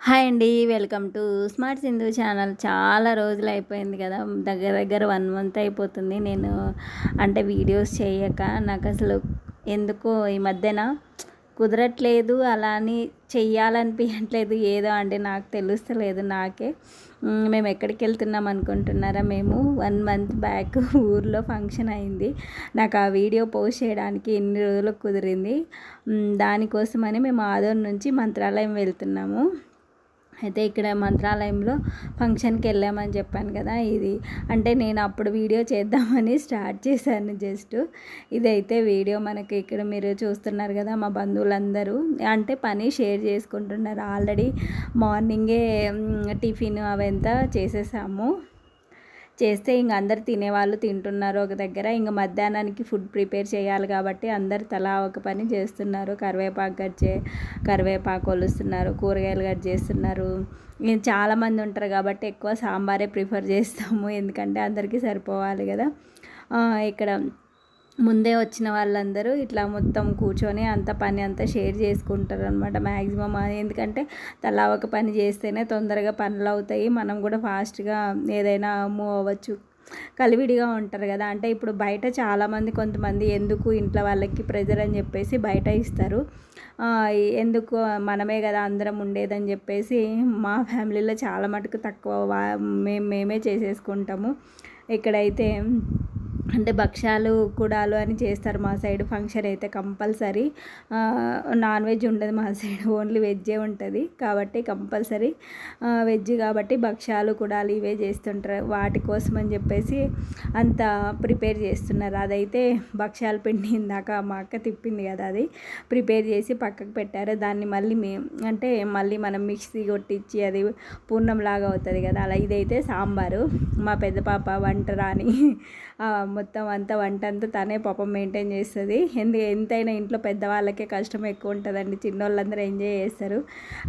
Hi అండి. Welcome to smart Sindhu channel. చాలా రోజులు అయిపోయింది కదా, దగ్గర దగ్గర 1 మంత్ అయిపోతుంది నేను అంటే వీడియోస్ చేయక. నాకు అసలు ఎందుకో ఈ మధ్యన కుదరట్లేదు, అలా అని చెయ్యాలనిపించట్లేదు. ఏదో అండి నాకు తెలుస్తలేదు నాకే. మేము ఎక్కడికి వెళ్తున్నాం అనుకుంటున్నారా? మేము 1 మంత్ బ్యాక్ ఊర్లో ఫంక్షన్ అయింది. నాకు ఆ వీడియో పోస్ట్ చేయడానికి ఎన్ని రోజులు కుదిరింది. దానికోసమని మేము ఆదోన్ నుంచి మంత్రాలయం వెళ్తున్నాము. అయితే ఇక్కడ మంత్రాలయంలో ఫంక్షన్కి వెళ్ళామని చెప్పాను కదా, ఇది అంటే నేను అప్పుడు వీడియో చేద్దామని స్టార్ట్ చేశాను జస్ట్. ఇదైతే వీడియో మనకి ఇక్కడ మీరు చూస్తున్నారు కదా, మా బంధువులందరూ అంటే పని షేర్ చేసుకుంటున్నారు. ఆల్రెడీ మార్నింగే టిఫిన్ అవంతా చేసేసాము. చేస్తే ఇంక అందరు తినేవాళ్ళు తింటున్నారు ఒక దగ్గర. ఇంక మధ్యాహ్నానికి ఫుడ్ ప్రిపేర్ చేయాలి కాబట్టి అందరు తలా ఒక పని చేస్తున్నారు. కరివేపాకు ఒలుస్తున్నారు, కూరగాయలు కట్ చేస్తున్నారు. చాలామంది ఉంటారు కాబట్టి ఎక్కువ సాంబారే ప్రిఫర్ చేస్తాము, ఎందుకంటే అందరికీ సరిపోవాలి కదా. ఇక్కడ ముందే వచ్చిన వాళ్ళందరూ ఇట్లా మొత్తం కూర్చొని అంత పని అంతా షేర్ చేసుకుంటారు అనమాట మ్యాక్సిమం. ఎందుకంటే తలా ఒక పని చేస్తేనే తొందరగా పనులు అవుతాయి, మనం కూడా ఫాస్ట్గా ఏదైనా మూవ్ అవ్వచ్చు. కలివిడిగా ఉంటారు కదా, అంటే ఇప్పుడు బయట చాలామంది కొంతమంది ఎందుకు ఇంట్లో వాళ్ళకి ప్రెజర్ అని చెప్పేసి బయట ఇస్తారు. ఎందుకు మనమే కదా అందరం ఉండేదని చెప్పేసి మా ఫ్యామిలీలో చాలా మటుకు తక్కువ మేమే చేసేసుకుంటాము. ఇక్కడైతే అంటే భక్షాలు కుడాలు అని చేస్తారు మా సైడ్. ఫంక్షన్ అయితే కంపల్సరీ నాన్ వెజ్ ఉండదు మా సైడ్, ఓన్లీ వెజ్జే ఉంటుంది కాబట్టి కంపల్సరీ వెజ్ కాబట్టి భక్షాలు కుడాలు ఇవే చేస్తుంటారు. వాటి కోసం అని చెప్పేసి అంత ప్రిపేర్ చేస్తున్నారు. అదైతే భక్షాల పిండి ఇందాక మా అక్క తిప్పింది కదా, అది ప్రిపేర్ చేసి పక్కకు పెట్టారు. దాన్ని మళ్ళీ మళ్ళీ మనం మిక్సీ కొట్టించి అది పూర్ణంలాగా అవుతుంది కదా, అలా. ఇదైతే సాంబారు. మా పెద్ద పాప వంట రాని మొత్తం వంట అంతా తనే పాపం మెయింటైన్ చేస్తుంది. ఎంతైనా ఇంట్లో పెద్దవాళ్ళకే కష్టం ఎక్కువ ఉంటుందండి, చిన్నోళ్ళందరూ ఎంజాయ్ చేస్తారు.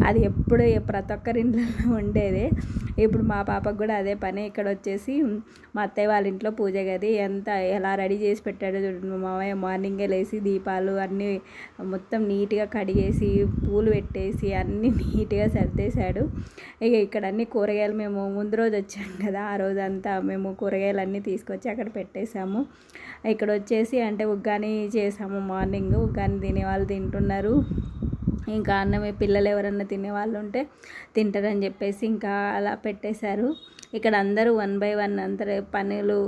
అది ఎప్పుడు ప్రతి ఒక్కరి ఇంట్లో ఉండేదే. ఇప్పుడు మా పాపకు కూడా అదే పని. ఇక్కడ వచ్చేసి మా అత్తయ్య వాళ్ళ ఇంట్లో పూజ గది ఎలా రెడీ చేసి పెట్టాడో చూడండి. మా మామయ్య మార్నింగే లేసి దీపాలు అన్నీ మొత్తం నీట్గా కడిగేసి పూలు పెట్టేసి అన్నీ నీట్గా సర్దేశాడు. ఇక ఇక్కడ అన్ని కూరగాయలు మేము ముందు రోజు వచ్చాం కదా, ఆ రోజంతా మేము కూరగాయలు అన్నీ తీసుకొచ్చి అక్కడ పెట్టేశాము. ఇక్కడ వచ్చేసి అంటే ఉగ్గాని చేసాము మార్నింగ్. ఉగ్గాని తినేవాళ్ళు తింటున్నారు. ఇంకా అన్నమే పిల్లలు ఎవరన్నా తినేవాళ్ళు ఉంటే తింటారని చెప్పేసి ఇంకా అలా పెట్టేశారు. ఇక్కడ అందరూ 1 by 1 అందరూ పనులు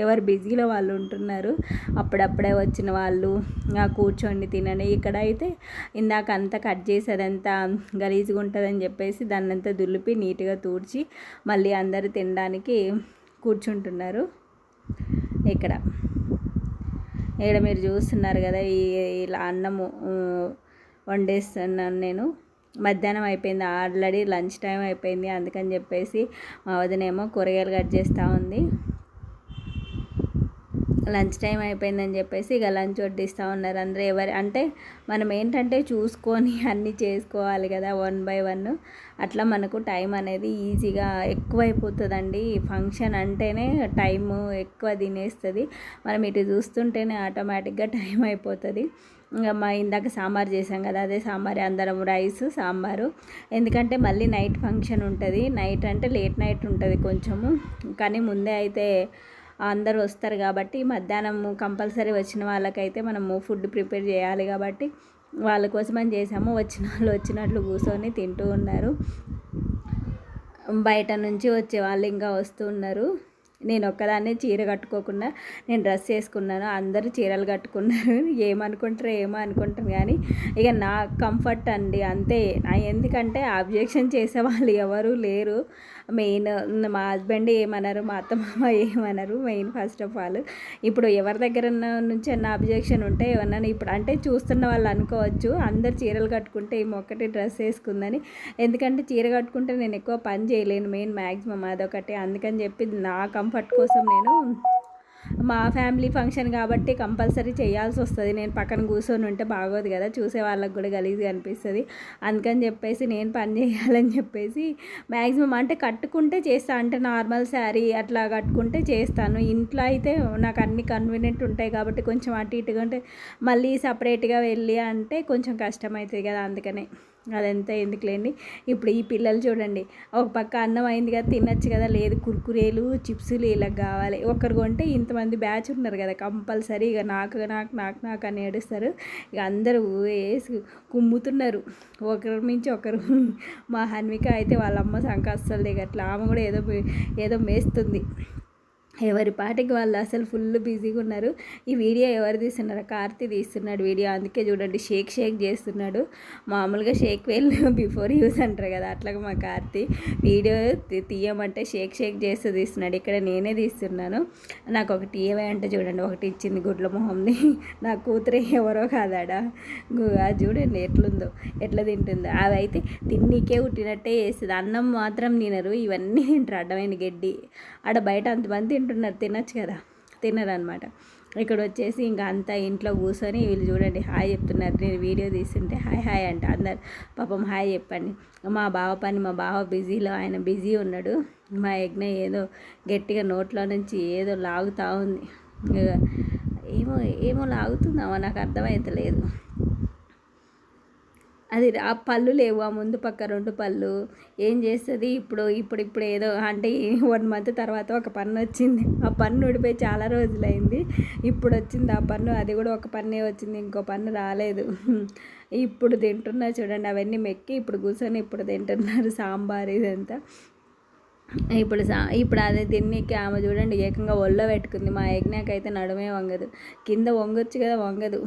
ఎవరు బిజీలో వాళ్ళు ఉంటున్నారు. అప్పుడప్పుడే వచ్చిన వాళ్ళు కూర్చోండి తినండి. ఇక్కడ అయితే ఇందాక అంతా కట్ చేసి అదంతా గలీజ్గా ఉంటుందని చెప్పేసి దాన్నంతా దులిపి నీట్గా తూడ్చి మళ్ళీ అందరూ తినడానికి కూర్చుంటున్నారు. ఇక్కడ మీరు చూస్తున్నారు కదా, ఇలా అన్నము వండేస్తున్నాను నేను. మధ్యాహ్నం అయిపోయింది, ఆల్రెడీ లంచ్ టైం అయిపోయింది. అందుకని చెప్పేసి మా వదినేమో కూరగాయలు కట్ చేస్తూ ఉంది. లంచ్ టైం అయిపోయిందని చెప్పేసి ఇక లంచ్ వడ్డిస్తూ ఉన్నారు అందరూ. అంటే మనం ఏంటంటే చూసుకొని అన్నీ చేసుకోవాలి కదా 1 by 1. అట్లా మనకు టైం అనేది ఈజీగా ఎక్కువైపోతుందండి. ఫంక్షన్ అంటేనే టైము ఎక్కువ తినేస్తుంది. మనం ఇటు చూస్తుంటేనే ఆటోమేటిక్గా టైం అయిపోతుంది. ఇంకా ఇందాక సాంబార్ చేసాం కదా, అదే సాంబార్, అందరం రైస్ సాంబారు. ఎందుకంటే మళ్ళీ నైట్ ఫంక్షన్ ఉంటుంది. నైట్ అంటే లేట్ నైట్ ఉంటుంది కొంచెము, కానీ ముందే అయితే అందరూ వస్తారు కాబట్టి మధ్యాహ్నం కంపల్సరీ వచ్చిన వాళ్ళకైతే మనము ఫుడ్ ప్రిపేర్ చేయాలి కాబట్టి వాళ్ళ కోసమని చేసాము. వచ్చిన వాళ్ళు వచ్చినట్లు కూర్చొని తింటూ ఉన్నారు. బయట నుంచి వచ్చే వాళ్ళు ఇంకా వస్తూ ఉన్నారు. నేను ఒక్కదాన్నే చీర కట్టుకోకుండా నేను డ్రెస్ వేసుకున్నాను. అందరూ చీరలు కట్టుకున్నారు. ఏమో అనుకుంటారు కానీ ఇక నా కంఫర్ట్ అండి అంతే. ఎందుకంటే అబ్జెక్షన్ చేసే వాళ్ళు ఎవరు లేరు. మెయిన్ మా హస్బెండ్ ఏమన్నారు, మా అత్తమామ ఏమన్నారు. మెయిన్ ఫస్ట్ ఆఫ్ ఆల్ ఇప్పుడు ఎవరి దగ్గర నుంచి అన్న అబ్జెక్షన్ ఉంటే ఏమన్నా ఇప్పుడు అంటే చూస్తున్న వాళ్ళు అనుకోవచ్చు అందరు చీరలు కట్టుకుంటే ఏమో ఒక్కటి డ్రెస్ వేసుకుందని. ఎందుకంటే చీర కట్టుకుంటే నేను ఎక్కువ పని చేయలేను, మెయిన్ మ్యాక్సిమం అదొకటి. అందుకని చెప్పి నా కంఫర్ట్ కోసం నేను మా ఫ్యామిలీ ఫంక్షన్ కాబట్టి కంపల్సరీ చేయాల్సి వస్తుంది. నేను పక్కన కూర్చొని ఉంటే బాగోదు కదా, చూసే వాళ్ళకి కూడా గలీజ్గా అనిపిస్తుంది. అందుకని చెప్పేసి నేను పని చేయాలని చెప్పేసి మ్యాక్సిమం అంటే కట్టుకుంటే చేస్తాను. అంటే నార్మల్ శారీ అట్లా కట్టుకుంటే చేస్తాను. ఇంట్లో అయితే నాకు అన్ని కన్వీనియంట్ ఉంటాయి కాబట్టి కొంచెం అటు ఇటుగా అంటే మళ్ళీ సపరేట్గా వెళ్ళి అంటే కొంచెం కష్టమవుతుంది కదా, అందుకనే అదంతా ఎందుకులేండి. ఇప్పుడు ఈ పిల్లలు చూడండి, ఒక పక్క అన్నం అయింది కదా తినచ్చు కదా, లేదు కుర్కురేలు చిప్సులు ఇలా కావాలి. ఒకరు కొంటే ఇంతమంది బ్యాచ్ ఉన్నారు కదా, కంపల్సరీ ఇక నాకు నాకు నాకు నాకు అని ఏడుస్తారు. ఇక అందరూ వేసి కుమ్ముతున్నారు ఒకరి మించి ఒకరు. మా హన్విక అయితే వాళ్ళ అమ్మ సంక అస్సలు దిగట్లా, ఆమె కూడా ఏదో మేస్తుంది. ఎవరి పాటికి వాళ్ళు అసలు ఫుల్ బిజీగా ఉన్నారు. ఈ వీడియో ఎవరు తీస్తున్నారు? కార్తీ తీస్తున్నాడు వీడియో, అందుకే చూడండి షేక్ చేస్తున్నాడు. మామూలుగా షేక్ వెల్ బిఫోర్ యూస్ అంటారు కదా, అట్లాగా మా కార్తీ వీడియో తీయమంటే షేక్ చేస్తూ తీస్తున్నాడు. ఇక్కడ నేనే తీస్తున్నాను. నాకు ఒకటి ఇవ్వే అంటే చూడండి, ఒకటి ఇచ్చింది గుడ్ల మొహంని. నా కూతురే ఎవరో కాదాడా, అది చూడండి ఎట్లుందో, ఎట్లా తింటుందో. అవి అయితే తిన్నీకే ఉట్టినట్టే వేస్తుంది, అన్నం మాత్రం తినరు, ఇవన్నీ తింటారు అడ్డమైన గడ్డి. ఆడ బయట అంతమంది తింటున్నారు, తినచ్చు కదా, తినరనమాట. ఇక్కడ వచ్చేసి ఇంకా అంతా ఇంట్లో కూర్చొని వీళ్ళు చూడండి హాయ్ చెప్తున్నారు. నేను వీడియో తీస్తుంటే హాయ్ హాయ్ అంట అందరు. పాపం హాయ్ చెప్పండి. మా బావ బిజీలో, ఆయన బిజీ ఉన్నాడు. మా యజ్ఞ ఏదో గట్టిగా నోట్లో నుంచి ఏదో లాగుతూ ఉంది. ఏమో లాగుతుందామో నాకు అర్థమవుతలేదు. అది ఆ పళ్ళు లేవు, ఆ ముందు పక్క 2 పళ్ళు ఏం చేస్తుంది ఇప్పుడు ఏదో అంటే 1 మంత్ తర్వాత ఒక పన్ను వచ్చింది. ఆ పన్ను ఊడిపోయి చాలా రోజులైంది, ఇప్పుడు వచ్చింది ఆ పన్ను. అది కూడా ఒక పన్నే వచ్చింది, ఇంకో పన్ను రాలేదు. ఇప్పుడు తింటున్నారు చూడండి, అవన్నీ మెక్కి ఇప్పుడు కూర్చొని ఇప్పుడు తింటున్నారు సాంబార్ ఇదంతా. ఇప్పుడు అదే తిన్నీకి ఆమె చూడండి ఏకంగా ఒళ్ళో పెట్టుకుంది. మా యజ్ఞకైతే నడుమే వంగదు, కింద వంగొచ్చు కదా వంగదు.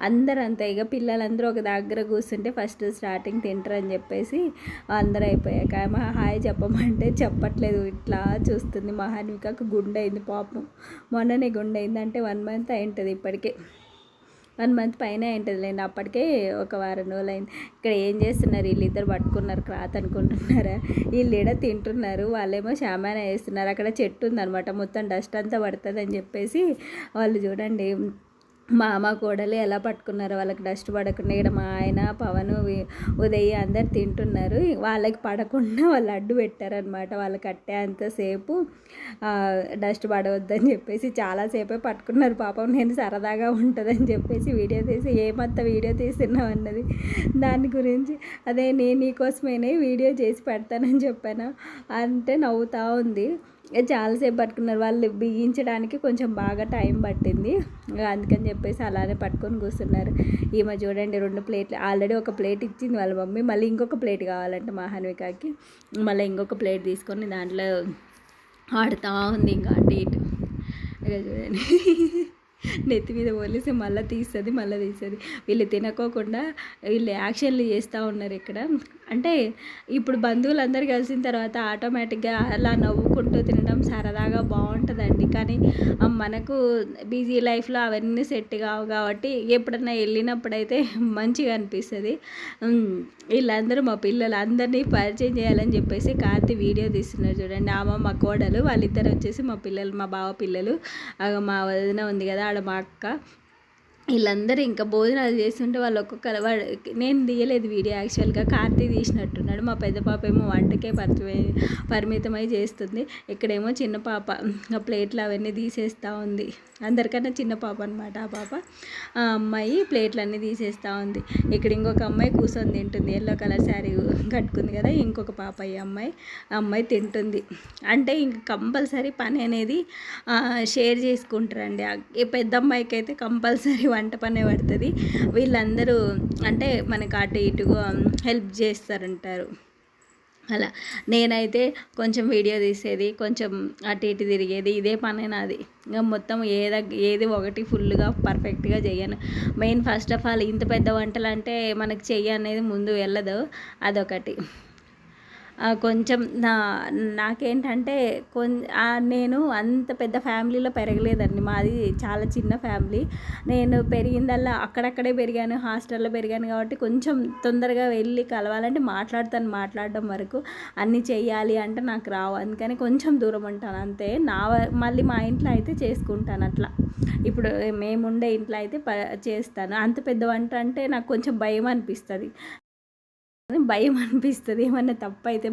అందరూ అంతే, ఇక పిల్లలందరూ ఒక దగ్గర కూర్చుంటే ఫస్ట్ స్టార్టింగ్ తింటారని చెప్పేసి అందరూ అయిపోయాక మా హాయ్ చెప్పమంటే చెప్పట్లేదు, ఇట్లా చూస్తుంది. మా హన్వికకు గుండె అయింది పాపం, మొన్ననే గుండె అయింది. అంటే 1 మంత్ అయింటుంది, ఇప్పటికే 1 మంత్ పైన అయింటుందిలేండి, అప్పటికే ఒక వారం రోజులు అయింది. ఇక్కడ ఏం చేస్తున్నారు వీళ్ళిద్దరు, పట్టుకున్నారు క్లాత్ అనుకుంటున్నారా? వీళ్ళు ఈడ తింటున్నారు, వాళ్ళేమో షామానా వేస్తున్నారు. అక్కడ చెట్టు ఉందనమాట, మొత్తం డస్ట్ అంతా పడుతుంది అని చెప్పేసి వాళ్ళు చూడండి మామ కోడలు ఎలా పట్టుకున్నారు, వాళ్ళకి డస్ట్ పడకుండా. ఇక్కడ మా ఆయన పవన్ ఉదయ్ అందరు తింటున్నారు, వాళ్ళకి పడకుండా వాళ్ళు అడ్డు పెట్టారనమాట. వాళ్ళు కట్టే అంతసేపు డస్ట్ పడవద్దని చెప్పేసి చాలాసేపే పట్టుకున్నారు పాపం. నేను సరదాగా ఉంటుందని చెప్పేసి వీడియో తీసి, ఏమంత వీడియో తీస్తున్నావు అన్నది, దాని గురించి అదే నేను నీకోసమేనే వీడియో చేసి పెడతానని చెప్పాను అంటే నవ్వుతూ ఉంది. చాలాసేపు పట్టుకున్నారు, వాళ్ళు బిగించడానికి కొంచెం బాగా టైం పట్టింది, అందుకని చెప్పేసి అలానే పట్టుకొని కూర్చున్నారు. ఈమె చూడండి 2 ప్లేట్లు, ఆల్రెడీ ఒక ప్లేట్ ఇచ్చింది వాళ్ళ మమ్మీ, మళ్ళీ ఇంకొక ప్లేట్ కావాలంటే మా హన్వికకి, మళ్ళీ ఇంకొక ప్లేట్ తీసుకొని దాంట్లో ఆడుతూ ఉంది ఇంకా అటు ఇటు. ఇక చూడండి నెత్తి మీద పోలీసి మళ్ళీ తీస్తుంది. వీళ్ళు తినకోకుండా వీళ్ళు యాక్షన్లు చేస్తూ ఉన్నారు ఇక్కడ. అంటే ఇప్పుడు బంధువులందరూ కలిసిన తర్వాత ఆటోమేటిక్గా అలా నవ్వుకుంటూ తినడం సరదాగా బాగుంటుందండి. కానీ మనకు బిజీ లైఫ్లో అవన్నీ సెట్ కావు కాబట్టి ఎప్పుడన్నా వెళ్ళినప్పుడైతే మంచిగా అనిపిస్తుంది. వీళ్ళందరూ మా పిల్లలు అందరినీ పరిచయం చేయాలని చెప్పేసి కార్తీ వీడియో తీస్తున్నారు చూడండి. ఆమె మా కోడలు, వాళ్ళిద్దరు వచ్చేసి మా పిల్లలు, మా బావ పిల్లలు. మా వదిన ఉంది కదా ఆడ మా అక్క, వీళ్ళందరూ ఇంకా భోజనాలు చేస్తుంటే వాళ్ళు నేను తీయలేదు వీడియో, యాక్చువల్గా కార్తీ తీసినట్టున్నాడు. మా పెద్ద పాప ఏమో వంటకే పరిమితమై చేస్తుంది. ఇక్కడేమో చిన్న పాప ప్లేట్లు అవన్నీ తీసేస్తూ ఉంది. అందరికన్నా చిన్న పాప అనమాట ఆ పాప. ఆ అమ్మాయి ప్లేట్లు అన్నీ తీసేస్తూ ఉంది. ఇక్కడ ఇంకొక అమ్మాయి కూర్చొని తింటుంది, ఎల్లో కలర్ శారీ కట్టుకుంది కదా, ఇంకొక పాప ఈ అమ్మాయి తింటుంది. అంటే ఇంక కంపల్సరీ పని అనేది షేర్ చేసుకుంటారండి. పెద్ద అమ్మాయికి అయితే కంపల్సరీ వంట పనే పడుతుంది. వీళ్ళందరూ అంటే మనకు అటు ఇటుగా హెల్ప్ చేస్తారంటారు. అలా నేనైతే కొంచెం వీడియో తీసేది, కొంచెం అటు ఇటు తిరిగేది, ఇదే పనే నాది. ఇంకా మొత్తం ఏది ఒకటి ఫుల్గా పర్ఫెక్ట్గా చేయను. మెయిన్ ఫస్ట్ ఆఫ్ ఆల్ ఇంత పెద్ద వంటలు అంటే మనకు చెయ్యి అనేది ముందు వెళ్ళదు, అదొకటి. కొంచెం నాకేంటంటే నేను అంత పెద్ద ఫ్యామిలీలో పెరగలేదండి, మాది చాలా చిన్న ఫ్యామిలీ. నేను పెరిగిందల్లా అక్కడక్కడే పెరిగాను, హాస్టల్లో పెరిగాను కాబట్టి కొంచెం తొందరగా వెళ్ళి కలవాలంటే మాట్లాడడం వరకు, అన్నీ చెయ్యాలి అంటే నాకు రావు, అందుకని కొంచెం దూరం ఉంటాను అంతే. మళ్ళీ మా ఇంట్లో అయితే చేసుకుంటాను అట్లా. ఇప్పుడు మేముండే ఇంట్లో అయితే చేస్తాను. అంత పెద్ద వంట అంటే నాకు కొంచెం భయం అనిపిస్తుంది, ఏమన్నా తప్పు అయితే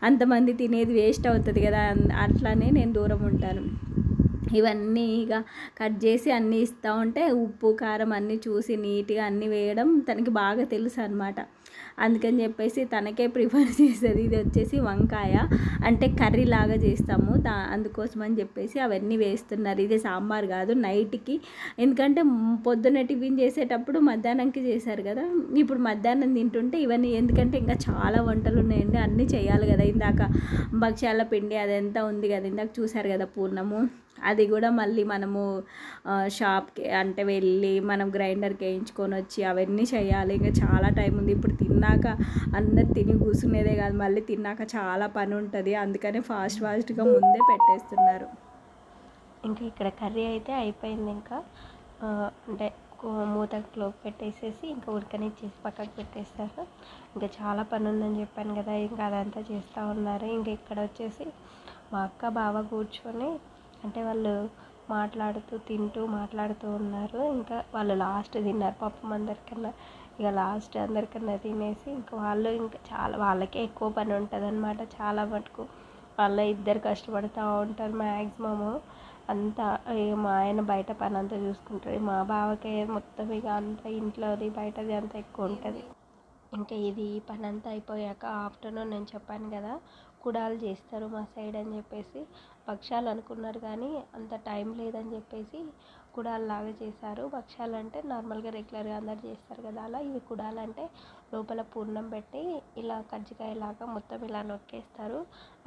అంతమంది తినేది వేస్ట్ అవుతుంది కదా, అట్లానే నేను దూరం ఉంటాను. ఇవన్నీ ఇక కట్ చేసి అన్నీ ఇస్తూ ఉంటే ఉప్పు కారం అన్నీ చూసి నీట్గా అన్నీ వేయడం తనకి బాగా తెలుసు అనమాట. అందుకని చెప్పేసి తనకే ప్రిఫర్ చేసేది. ఇది వచ్చేసి వంకాయ అంటే కర్రీ లాగా చేస్తాము, అందుకోసం అని చెప్పేసి అవన్నీ వేస్తున్నారు. ఇది సాంబార్ కాదు, నైట్కి. ఎందుకంటే పొద్దున్న టిఫిన్ చేసేటప్పుడు మధ్యాహ్నంకి చేశారు కదా, ఇప్పుడు మధ్యాహ్నం తింటుంటే ఇవన్నీ, ఎందుకంటే ఇంకా చాలా వంటలు ఉన్నాయండి, అన్నీ చేయాలి కదా. ఇందాక భక్ష్యాల పిండి అదంతా ఉంది కదా, ఇందాక చూసారు కదా పూర్ణము, అది కూడా మళ్ళీ మనము షాప్కి అంటే వెళ్ళి మనం గ్రైండర్కి వేయించుకొని వచ్చి అవన్నీ చేయాలి. ఇంకా చాలా టైం ఉంది. ఇప్పుడు తిన్నాక అందరు తిని కూర్చునేదే కాదు, మళ్ళీ తిన్నాక చాలా పని ఉంటుంది. అందుకని ఫాస్ట్గా ముందే పెట్టేస్తున్నారు. ఇంకా ఇక్కడ కర్రీ అయితే అయిపోయింది. ఇంకా అంటే మూత క్లోజ్ పెట్టేసేసి ఇంకా ఉడకనిచ్చేసి పక్కకు పెట్టేస్తారు. ఇంకా చాలా పని ఉందని చెప్పాను కదా, ఇంకా అదంతా చేస్తూ ఉన్నారు. ఇంకా ఇక్కడ వచ్చేసి మా అక్క బావ కూర్చొని అంటే వాళ్ళు మాట్లాడుతూ ఉన్నారు. ఇంకా వాళ్ళు లాస్ట్ తిన్నారు పాపం అందరికన్నా. ఇక లాస్ట్ అందరికన్నా తినేసి ఇంకా వాళ్ళు ఇంకా వాళ్ళకే ఎక్కువ పని ఉంటుంది అనమాట. చాలా మటుకు వాళ్ళ ఇద్దరు కష్టపడుతూ ఉంటారు మ్యాక్సిమము అంతా. మా ఆయన బయట పని అంతా చూసుకుంటారు, మా బావకే మొత్తం ఇక అంతా ఇంట్లోది బయటది అంతా ఎక్కువ ఉంటుంది. ఇంకా ఈ పని అంతా అయిపోయాక ఆఫ్టర్నూన్ నేను చెప్పాను కదా కుడాలు చేస్తారు మా సైడ్ అని చెప్పేసి, భక్ష్యాలు అనుకున్నారు కానీ అంత టైం లేదని చెప్పేసి కుడాల్లాగా చేశారు. భక్ష్యాలు అంటే నార్మల్గా రెగ్యులర్గా అందరు చేస్తారు కదా అలా, ఇవి కుడాలు అంటే లోపల పూర్ణం పెట్టి ఇలా కజ్జికాయలాగా మొత్తం ఇలా నొక్కేస్తారు.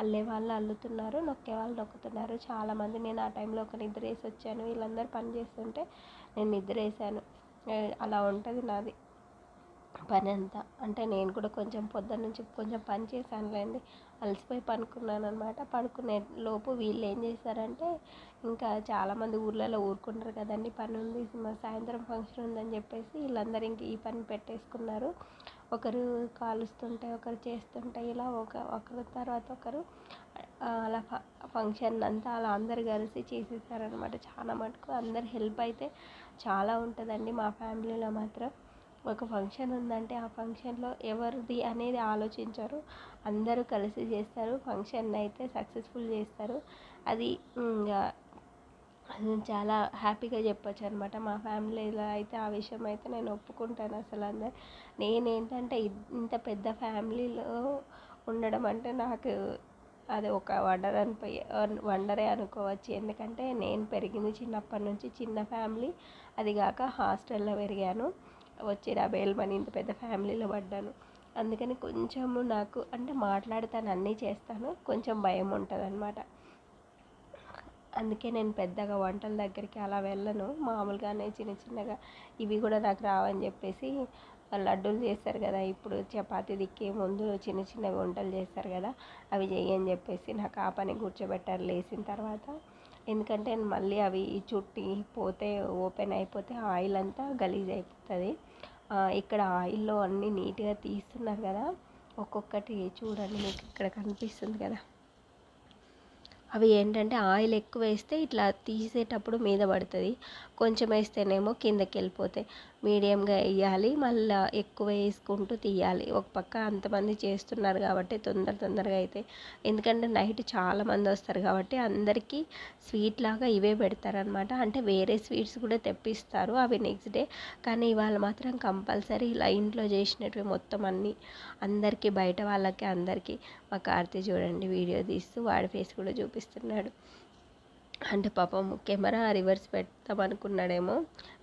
అల్లే వాళ్ళు అల్లుతున్నారు, నొక్కే వాళ్ళు నొక్కుతున్నారు. చాలామంది, నేను ఆ టైంలో ఒక నిద్ర వేసి వచ్చాను, వీళ్ళందరూ పని చేస్తుంటే నేను నిద్ర వేసాను. అలా ఉంటుంది నాది పని అంతా. అంటే నేను కూడా కొంచెం పొద్దున్న నుంచి కొంచెం పని చేశానులేండి, అలసిపోయి పడుకున్నాను అనమాట. పడుకునే లోపు వీళ్ళు ఏం చేశారంటే, ఇంకా చాలామంది ఊర్లలో ఊరుకుంటారు కదండి, పని ఉంది సాయంత్రం ఫంక్షన్ ఉందని చెప్పేసి వీళ్ళందరూ ఇంక ఈ పని పెట్టేసుకున్నారు. ఒకరు కాలుస్తుంటే ఒకరు చేస్తుంటే ఇలా ఒకరి తర్వాత ఒకరు అలా ఫంక్షన్ అంతా అలా అందరు కలిసి చేసేసారనమాట. చాలా మటుకు అందరు హెల్ప్ అయితే చాలా ఉంటుందండి మా ఫ్యామిలీలో మాత్రం. ఒక ఫంక్షన్ ఉందంటే ఆ ఫంక్షన్లో ఎవరిది అనేది ఆలోచించరు, అందరూ కలిసి చేస్తారు, ఫంక్షన్ అయితే సక్సెస్ఫుల్ చేస్తారు. అది చాలా హ్యాపీగా చెప్పొచ్చు అనమాట. మా ఫ్యామిలీలో అయితే ఆ విషయం అయితే నేను ఒప్పుకుంటాను. అసలు నేనేంటంటే ఇంత పెద్ద ఫ్యామిలీలో ఉండడం అంటే నాకు అది ఒక వండరే అనుకోవచ్చు. ఎందుకంటే నేను పెరిగింది చిన్నప్పటి నుంచి చిన్న ఫ్యామిలీ, అది కాక హాస్టల్లో పెరిగాను, వచ్చి 50 ఏళ్ళ ఇంత పెద్ద ఫ్యామిలీలో పడ్డాను. అందుకని కొంచెము నాకు అంటే మాట్లాడతాను, అన్నీ చేస్తాను, కొంచెం భయం ఉంటుంది అనమాట. అందుకే నేను పెద్దగా వంటల దగ్గరికి అలా వెళ్ళను, మామూలుగానే చిన్నగా ఇవి కూడా నాకు రావని చెప్పేసి లడ్డూలు చేస్తారు కదా, ఇప్పుడు చపాతీ దిక్కే ముందు చిన్నవి వంటలు చేస్తారు కదా, అవి చేయని చెప్పేసి నాకు ఆ పని కూర్చోబెట్టారు లేచిన తర్వాత. ఎందుకంటే మళ్ళీ అవి చుట్టి పోతే ఓపెన్ అయిపోతే ఆయిల్ అంతా గలీజ్ అయిపోతుంది. ఇక్కడ ఆయిల్లో అన్నీ నీట్గా తీస్తున్నారు కదా, ఒక్కొక్కటి చూడండి మీకు ఇక్కడ కనిపిస్తుంది కదా, అవి ఏంటంటే ఆయిల్ ఎక్కువ వేస్తే ఇట్లా తీసేటప్పుడు మీద పడుతుంది, కొంచెం వేస్తేనేమో కిందకి వెళ్ళిపోతాయి. మీడియంగా వేయాలి, మళ్ళీ ఎక్కువ వేసుకుంటూ తీయాలి. ఒక పక్క అంతమంది చేస్తున్నారు కాబట్టి తొందరగా అయితే, ఎందుకంటే నైట్ చాలామంది వస్తారు కాబట్టి అందరికీ స్వీట్ లాగా ఇవే పెడతారనమాట. అంటే వేరే స్వీట్స్ కూడా తెప్పిస్తారు అవి నెక్స్ట్ డే, కానీ ఇవాళ మాత్రం కంపల్సరీ ఇలా ఇంట్లో చేసినవి మొత్తం అన్నీ అందరికీ, బయట వాళ్ళకి అందరికీ. మా కార్తీ చూడండి వీడియో తీస్తూ వాడి ఫేస్ కూడా చూపిస్తున్నాడు. అంటే పాపం కెమెరా రివర్స్ పెడతాం అనుకున్నాడేమో,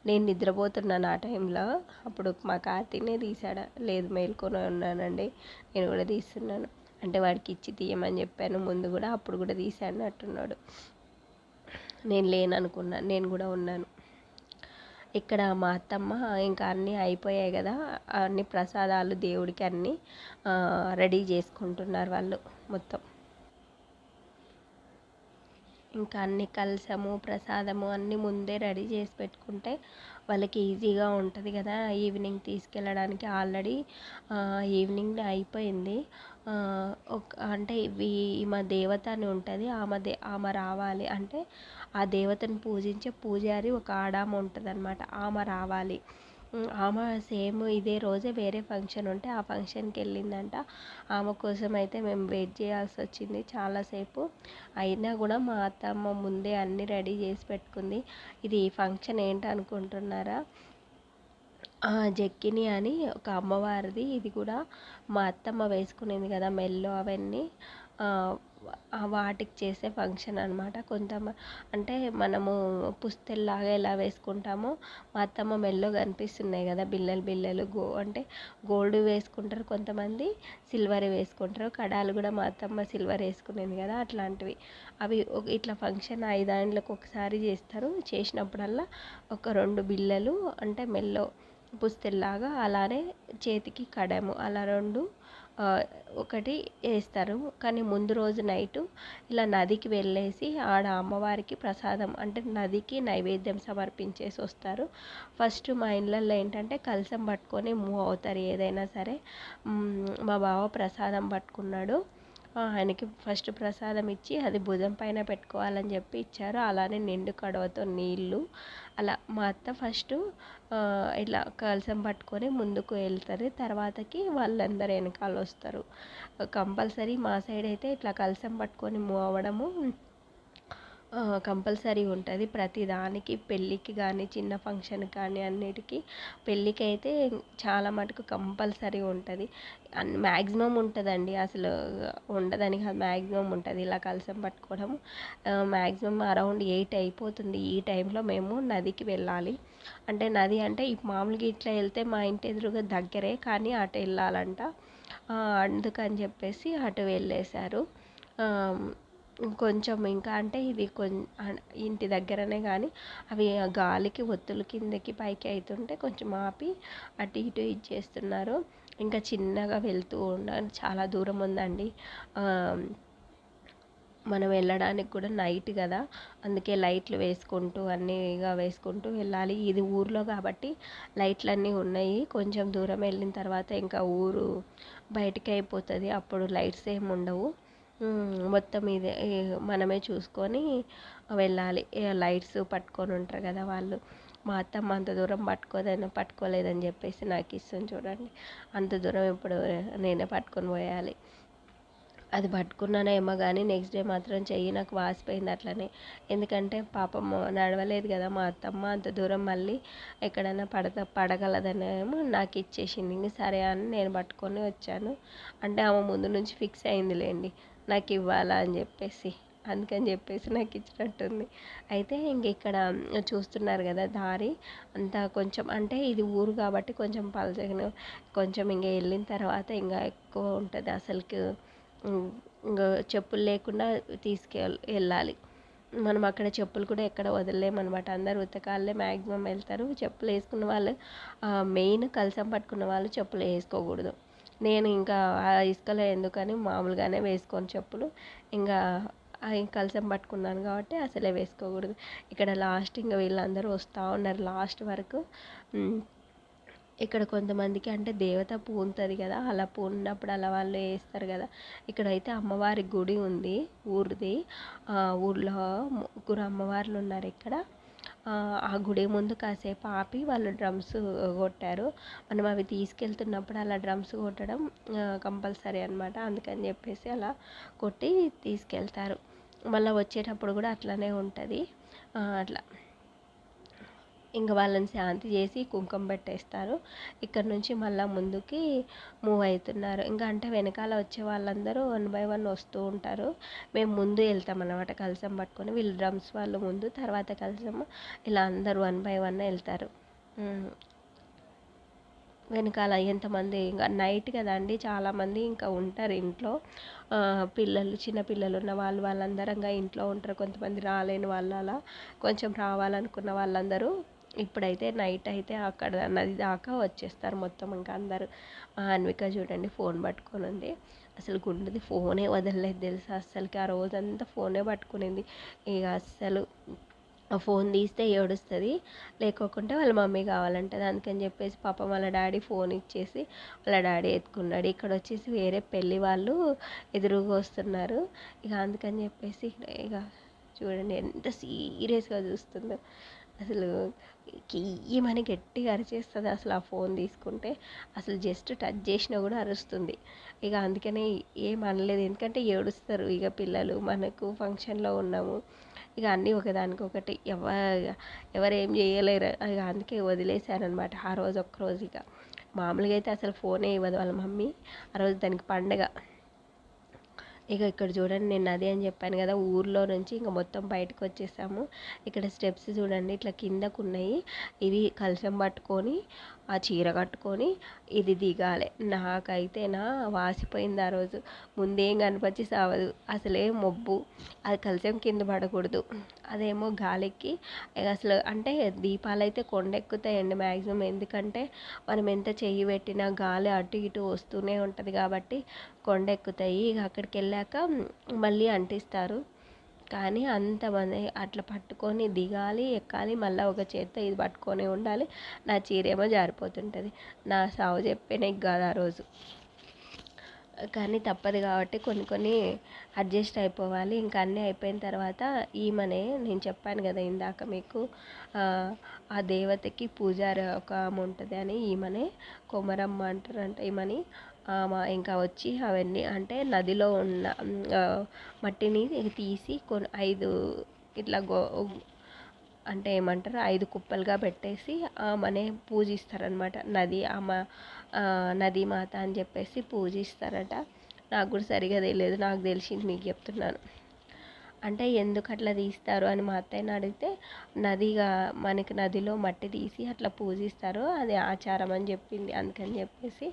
నేను నిద్రపోతున్నాను ఆ టైంలో. అప్పుడు మా కార్తీనే తీసాడా, లేదు మేల్కొని ఉన్నానండి, నేను కూడా తీస్తున్నాను అంటే వాడికి ఇచ్చి తీయమని చెప్పాను ముందు కూడా, అప్పుడు కూడా తీసాను అంటున్నాడు. నేను లేననుకున్నాను, నేను కూడా ఉన్నాను. ఇక్కడ మా అత్తమ్మ ఇంకా అన్నీ అయిపోయాయి కదా, అన్ని ప్రసాదాలు దేవుడికి అన్నీ రెడీ చేసుకుంటున్నారు వాళ్ళు మొత్తం. ఇంకా అన్ని కలసము ప్రసాదము అన్నీ ముందే రెడీ చేసి పెట్టుకుంటే వాళ్ళకి ఈజీగా ఉంటుంది కదా, ఈవినింగ్ తీసుకెళ్ళడానికి. ఆల్రెడీ ఈవినింగ్ అయిపోయింది. అంటే ఈమె దేవత అని ఉంటుంది, ఆమె రావాలి అంటే ఆ దేవతను పూజించే పూజారి ఒక ఆడామ ఉంటుంది అనమాట, ఆమె రావాలి. ఆమె సేమ్ ఇదే రోజే వేరే ఫంక్షన్ ఉంటే ఆ ఫంక్షన్కి వెళ్ళిందంట. ఆమె కోసం అయితే మేము వెయిట్ చేయాల్సి వచ్చింది చాలాసేపు. అయినా కూడా మా అత్తమ్మ ముందే అన్నీ రెడీ చేసి పెట్టుకుంది. ఇది ఫంక్షన్ ఏంటి అనుకుంటున్నారా? జక్కిని అని ఒక అమ్మవారిది. ఇది కూడా మా అత్తమ్మ వేసుకునేది కదా మెల్లో అవన్నీ, వాటికి చేసే ఫంక్షన్ అనమాట. అంటే మనము పుస్తెల్లాగా ఎలా వేసుకుంటామో మా అత్తమ్మ మెల్లో కనిపిస్తున్నాయి కదా బిల్లలు బిల్లలు, అంటే గోల్డ్ వేసుకుంటారు కొంతమంది, సిల్వర్ వేసుకుంటారు. కడాలు కూడా మా అత్తమ్మ సిల్వర్ వేసుకునేది కదా, అట్లాంటివి. అవి ఇట్లా ఫంక్షన్ 5 ఏళ్ళకి ఒకసారి చేస్తారు. చేసినప్పుడల్లా ఒక 2 బిల్లలు అంటే మెల్లో పుస్తెల్లాగా, అలానే చేతికి కడము, అలా 2 ఒకటి వేస్తారు. కానీ ముందు రోజు నైటు ఇలా నదికి వెళ్ళేసి ఆడ అమ్మవారికి ప్రసాదం అంటే నదికి నైవేద్యం సమర్పించేసి వస్తారు. ఫస్ట్ మా ఇళ్ళల్లో ఏంటంటే కలశం పట్టుకొని మూవ్ అవుతారు ఏదైనా సరే. మా బావ ప్రసాదం పట్టుకున్నాడు. ఆయనకి ఫస్ట్ ప్రసాదం ఇచ్చి అది భుజం పైన పెట్టుకోవాలని చెప్పి ఇచ్చారు. అలానే నిండు కడవతో నీళ్ళు. అలా మా అత్త ఫస్ట్ ఇట్లా కలశం పట్టుకొని ముందుకు వెళ్తారు. తర్వాతకి వాళ్ళందరూ వెనకాల వస్తారు. కంపల్సరీ మా సైడ్ అయితే ఇట్లా కలశం పట్టుకొని మూవ్ అవ్వడము కంపల్సరీ ఉంటుంది. ప్రతి దానికి పెళ్ళికి కానీ చిన్న ఫంక్షన్కి కానీ అన్నిటికీ. పెళ్ళికి అయితే చాలా మటుకు కంపల్సరీ ఉంటుంది. మ్యాక్సిమం ఉంటుందండి, అసలు ఉండదని కాదు, మ్యాక్సిమం ఉంటుంది ఇలా కలశం పట్టుకోవడం. మ్యాక్సిమం అరౌండ్ 8 అయిపోతుంది. ఈ టైంలో మేము నదికి వెళ్ళాలి. అంటే నది అంటే మామూలుగా ఇట్లా వెళ్తే మా ఇంటి ఎదురుగా దగ్గరే, కానీ అటు వెళ్ళాలంట. అందుకని చెప్పేసి అటు వెళ్ళేశారు. కొంచెం ఇంకా అంటే ఇది ఇంటి దగ్గరనే కానీ అవి గాలికి ఒత్తులు కిందకి పైకి అవుతుంటే కొంచెం ఆపి అటు ఇటు ఇచ్చేస్తున్నారు. ఇంకా చిన్నగా వెళ్తూ ఉన్నాను. చాలా దూరం ఉందండి. మనం వెళ్ళడానికి కూడా నైట్ కదా, అందుకే లైట్లు వేసుకుంటూ అన్నీగా వేసుకుంటూ వెళ్ళాలి. ఇది ఊర్లో కాబట్టి లైట్లు అన్నీ ఉన్నాయి. కొంచెం దూరం వెళ్ళిన తర్వాత ఇంకా ఊరు బయటికి అయిపోతుంది, అప్పుడు లైట్స్ ఏమి ఉండవు. మొత్తం ఇదే మనమే చూసుకొని వెళ్ళాలి. లైట్స్ పట్టుకొని ఉంటారు కదా వాళ్ళు. మా అత్తమ్మ అంత దూరం పట్టుకోలేదని చెప్పేసి నాకు ఇస్తుంది చూడండి. అంత దూరం ఇప్పుడు నేనే పట్టుకొని పోయాలి. అది పట్టుకున్నానేమో కానీ నెక్స్ట్ డే మాత్రం చెయ్యి నాకు వాసిపోయింది అట్లనే. ఎందుకంటే పాపం నడవలేదు కదా మా అత్తమ్మ, అంత దూరం మళ్ళీ ఎక్కడైనా పడగలదనేమో నాకు ఇచ్చేసింది. ఇంక సరే అని నేను పట్టుకొని వచ్చాను. అంటే ఆమె ముందు నుంచి ఫిక్స్ అయిందిలేండి నాకు ఇవ్వాలా అని చెప్పేసి, అందుకని చెప్పేసి నాకు ఇచ్చినట్టుంది. అయితే ఇంక ఇక్కడ చూస్తున్నారు కదా దారి అంతా కొంచెం అంటే ఇది ఊరు కాబట్టి కొంచెం పలచగా, కొంచెం ఇంక వెళ్ళిన తర్వాత ఇంకా ఎక్కువ ఉంటుంది అసలుకి. ఇంకా చెప్పులు లేకుండా వెళ్ళాలి. మనం అక్కడ చెప్పులు కూడా ఎక్కడ వదలలేమన్నమాట. అందరూ ఉతకాలే మ్యాక్సిమం వెళ్తారు. చెప్పులు వేసుకున్న వాళ్ళు, మెయిన్ కలశం పట్టుకున్న వాళ్ళు చెప్పులు వేసుకోకూడదు. నేను ఇంకా ఆ ఇసుకలో ఎందుకని మామూలుగానే వేసుకోను చెప్పులు. ఇంకా కలశం పట్టుకున్నాను కాబట్టి అసలే వేసుకోకూడదు. ఇక్కడ లాస్ట్ ఇంకా వీళ్ళందరూ వస్తూ ఉన్నారు లాస్ట్ వరకు. ఇక్కడ కొంతమందికి అంటే దేవత పూనుతుంది కదా, అలా పూనినప్పుడు అలా వాళ్ళు వేస్తారు కదా. ఇక్కడైతే అమ్మవారి గుడి ఉంది ఊరిది. ఊర్లో 3 అమ్మవార్లు ఉన్నారు ఇక్కడ. ఆ గుడి ముందు కాసేపు ఆపి వాళ్ళు డ్రమ్స్ కొట్టారు. మనం అవి తీసుకెళ్తున్నప్పుడు అలా డ్రమ్స్ కొట్టడం కంపల్సరీ అనమాట. అందుకని చెప్పేసి అలా కొట్టి తీసుకెళ్తారు. మళ్ళీ వచ్చేటప్పుడు కూడా అట్లనే ఉంటుంది. అట్లా ఇంకా వాళ్ళని శాంతి చేసి కుంకుమ పెట్టేస్తారు. ఇక్కడ నుంచి మళ్ళీ ముందుకి మూవ్ అవుతున్నారు. ఇంకా అంటే వెనకాల వచ్చే వాళ్ళందరూ 1 by 1 వస్తూ ఉంటారు. మేము ముందు వెళ్తాం అన్నమాట కలశం పట్టుకొని. వీళ్ళు డ్రమ్స్ వాళ్ళు ముందు, తర్వాత కలశం, ఇలా అందరూ 1 by 1 వెళ్తారు. వెనకాల ఎంతమంది ఇంకా నైట్ కదండి, చాలామంది ఇంకా ఉంటారు ఇంట్లో. చిన్న పిల్లలు ఉన్న వాళ్ళందరంగా ఇంట్లో ఉంటారు. కొంతమంది రాలేని వాళ్ళు అలా కొంచెం రావాలనుకున్న వాళ్ళందరూ ఇప్పుడైతే నైట్ అయితే అక్కడ నది దాకా వచ్చేస్తారు మొత్తం ఇంకా అందరూ. అన్విక చూడండి ఫోన్ పట్టుకొని ఉంది. అసలు గుండెది ఫోనే వదలలేదు తెలుసా. అస్సలకి ఆ రోజంతా ఫోనే పట్టుకునింది. ఇక అస్సలు ఆ ఫోన్ తీస్తే ఏడుస్తుంది, లేకోకుంటే వాళ్ళ మమ్మీ కావాలంటుంది. అందుకని చెప్పేసి పాపం వాళ్ళ డాడీ ఫోన్ ఇచ్చేసి వాళ్ళ డాడీ ఎత్తుకున్నాడు. ఇక్కడ వచ్చేసి వేరే పెళ్ళి వాళ్ళు ఎదురుగా వస్తున్నారు. ఇక అందుకని చెప్పేసి ఇక చూడండి ఎంత సీరియస్గా చూస్తుందో. అసలు కియ్యమని గట్టిగా అరిచేస్తుంది అసలు ఆ ఫోన్ తీసుకుంటే. అసలు జస్ట్ టచ్ చేసినా కూడా అరుస్తుంది. ఇక అందుకనే ఏం అనలేదు, ఎందుకంటే ఏడుస్తారు ఇక పిల్లలు. మనకు ఫంక్షన్లో ఉన్నాము, ఇక అన్నీ ఒకదానికొకటి ఎవరేం చేయలేరు. ఇక అందుకే వదిలేశారనమాట ఆ రోజు ఒక్కరోజు. ఇక మామూలుగా అయితే అసలు ఫోనే ఇవ్వదు వాళ్ళ మమ్మీ, ఆ రోజు దానికి పండగ. ఇక ఇక్కడ చూడండి, నేను నది అని చెప్పాను కదా, ఊర్లో నుంచి ఇంక మొత్తం బయటకు వచ్చేసాము. ఇక్కడ స్టెప్స్ చూడండి ఇట్లా కిందకు ఉన్నాయి. ఇవి కలశం పట్టుకొని ఆ చీర కట్టుకొని ఇది దిగాలి. నాకైతేనా వాసిపోయింది ఆ రోజు. ముందేం కనిపించి సావదు, అసలే మొబ్బు. అది కలశం కింద పడకూడదు, అదేమో గాలికి అసలు అంటే దీపాలు అయితే కొండెక్కుతాయండి మ్యాక్సిమం. ఎందుకంటే మనం ఎంత చెయ్యి పెట్టినా గాలి అటు ఇటు వస్తూనే ఉంటుంది కాబట్టి కొండెక్కుతాయి. ఇక అక్కడికి వెళ్ళాక మళ్ళీ అంటిస్తారు. కానీ అంతమంది అట్లా పట్టుకొని దిగాలి, ఎక్కాలి, మళ్ళీ ఒక చేత్తో ఇది పట్టుకొని ఉండాలి. నా చీరేమో జారిపోతుంటుంది. నా సావు చెప్పేనే కాదు ఆ రోజు. కానీ తప్పదు కాబట్టి కొన్ని కొన్ని అడ్జస్ట్ అయిపోవాలి. ఇంకా అన్నీ అయిపోయిన తర్వాత ఈమెనే, నేను చెప్పాను కదా ఇందాక మీకు, ఆ దేవతకి పూజారి ఒక ఆమె ఉంటుంది అని, ఈమెనే కొమరమ్మ అంటారంట ఈమెని. ఇంకా వచ్చి అవన్నీ అంటే నదిలో ఉన్న మట్టిని తీసి 5 ఇట్లా అంటే ఏమంటారు 5 కుప్పలుగా పెట్టేసి ఆమెనే పూజిస్తారనమాట. నదీ మాత అని చెప్పేసి పూజిస్తారట. నాకు కూడా సరిగా తెలియదు, నాకు తెలిసింది మీకు చెప్తున్నాను. అంటే ఎందుకు అట్లా తీస్తారు అని మా అత్తయ్యని అడిగితే, మనకి నదిలో మట్టి తీసి అట్లా పూజిస్తారు, అది ఆచారం అని చెప్పింది. అందుకని చెప్పేసి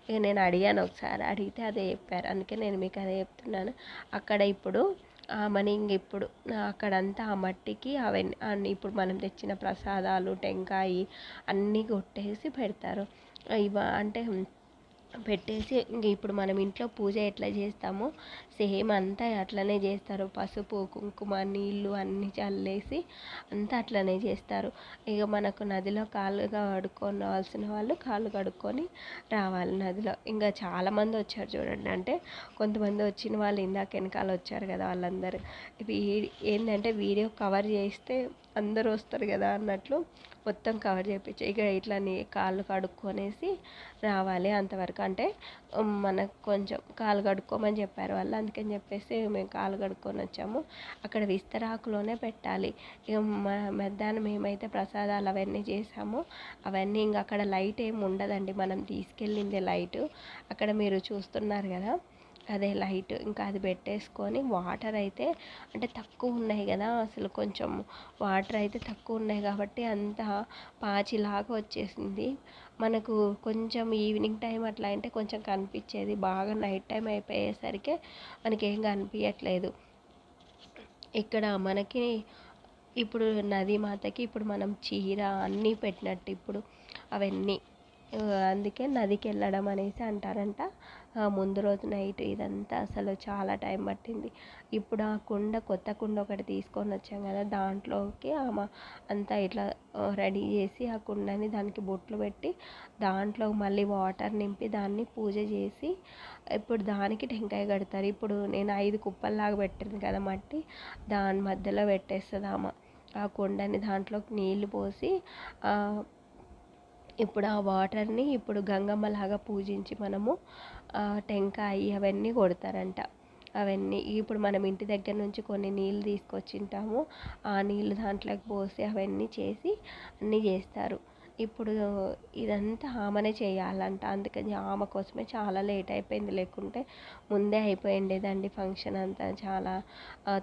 ఇక నేను అడిగాను ఒకసారి, అడిగితే అదే చెప్పారు. అందుకే నేను మీకు అదే చెప్తున్నాను. అక్కడ ఇప్పుడు మనీ ఇప్పుడు అక్కడంతా ఆ మట్టికి అవన్నీ ఇప్పుడు మనం తెచ్చిన ప్రసాదాలు, టెంకాయ అన్నీ కొట్టేసి పెడతారు. అంటే పెట్టేసి ఇంక ఇప్పుడు మనం ఇంట్లో పూజ ఎట్లా చేస్తామో సేమ్ అంతా అట్లనే చేస్తారు. పసుపు, కుంకుమ, నీళ్ళు అన్నీ చల్లేసి అంతా అట్లనే చేస్తారు. ఇక మనకు నదిలో కాళ్ళు కడుక్కోవాల్సిన వాళ్ళు కాళ్ళు కడుక్కొని రావాలి నదిలో. ఇంకా చాలామంది వచ్చారు చూడండి. అంటే కొంతమంది వచ్చిన వాళ్ళు ఇందాక వెనకాల వచ్చారు కదా, వాళ్ళందరూ ఏంటంటే వీడియో కవర్ చేస్తే అందరూ వస్తారు కదా అన్నట్లు మొత్తం కవర్ చేయించి ఇక ఇట్లని కాళ్ళు కడుక్కొనేసి రావాలి. అంతవరకు అంటే మనకు కొంచెం కాళ్ళు కడుక్కోమని చెప్పారు వాళ్ళు, అందుకని చెప్పేసి మేము కాళ్ళు కడుక్కొని వచ్చాము. అక్కడ విస్తరాకులోనే పెట్టాలి. ఇక మధ్యాహ్నం ఏమైతే ప్రసాదాలు అవన్నీ చేసామో అవన్నీ ఇంకా అక్కడ లైట్ ఏమి ఉండదండి, మనం తీసుకెళ్ళిందే లైటు. అక్కడ మీరు చూస్తున్నారు కదా, అదే లైట్. ఇంకా అది పెట్టేసుకొని వాటర్ అయితే అంటే తక్కువ ఉన్నాయి కదా, అసలు కొంచెం వాటర్ అయితే తక్కువ ఉన్నాయి కాబట్టి అంత పాచిలాగా వచ్చేసింది. మనకు కొంచెం ఈవినింగ్ టైం అట్లా అంటే కొంచెం కనిపించేది, బాగా నైట్ టైం అయిపోయేసరికి మనకేం కనిపించట్లేదు. ఇక్కడ మనకి ఇప్పుడు నదీ మాతకి ఇప్పుడు మనం చీర అన్నీ పెట్టినట్టు ఇప్పుడు అవన్నీ అందుకే నదికి వెళ్ళడం అనేసి అంటారంట. ముందు రోజు నైట్ ఇదంతా అసలు చాలా టైం పట్టింది. ఇప్పుడు ఆ కొత్త కుండ ఒకటి తీసుకొని వచ్చాం కదా, దాంట్లోకి ఆమె అంతా ఇట్లా రెడీ చేసి ఆ కుండని దానికి బొట్లు పెట్టి దాంట్లో మళ్ళీ వాటర్ నింపి దాన్ని పూజ చేసి ఇప్పుడు దానికి టెంకాయ కడతారు. ఇప్పుడు నేను 5 కుప్పల్లాగా పెట్టింది కదా మట్టి, దాని మధ్యలో పెట్టేస్తుంది ఆమె ఆ కుండని. దాంట్లోకి నీళ్లు పోసి ఇప్పుడు ఆ వాటర్ని ఇప్పుడు గంగమ్మలాగా పూజించి మనము టెంకాయ అవన్నీ కొడతారంట. అవన్నీ ఇప్పుడు మనం ఇంటి దగ్గర నుంచి కొన్ని నీళ్ళు తీసుకొచ్చింటాము, ఆ నీళ్ళు దాంట్లోకి పోసి అవన్నీ చేసి అన్నీ చేస్తారు. ఇప్పుడు ఇదంతా ఆమెనే చేయాలంట. అందుకని ఆమె కోసమే చాలా లేట్ అయిపోయింది, లేకుంటే ముందే అయిపోయిండేదండి ఫంక్షన్ అంతా చాలా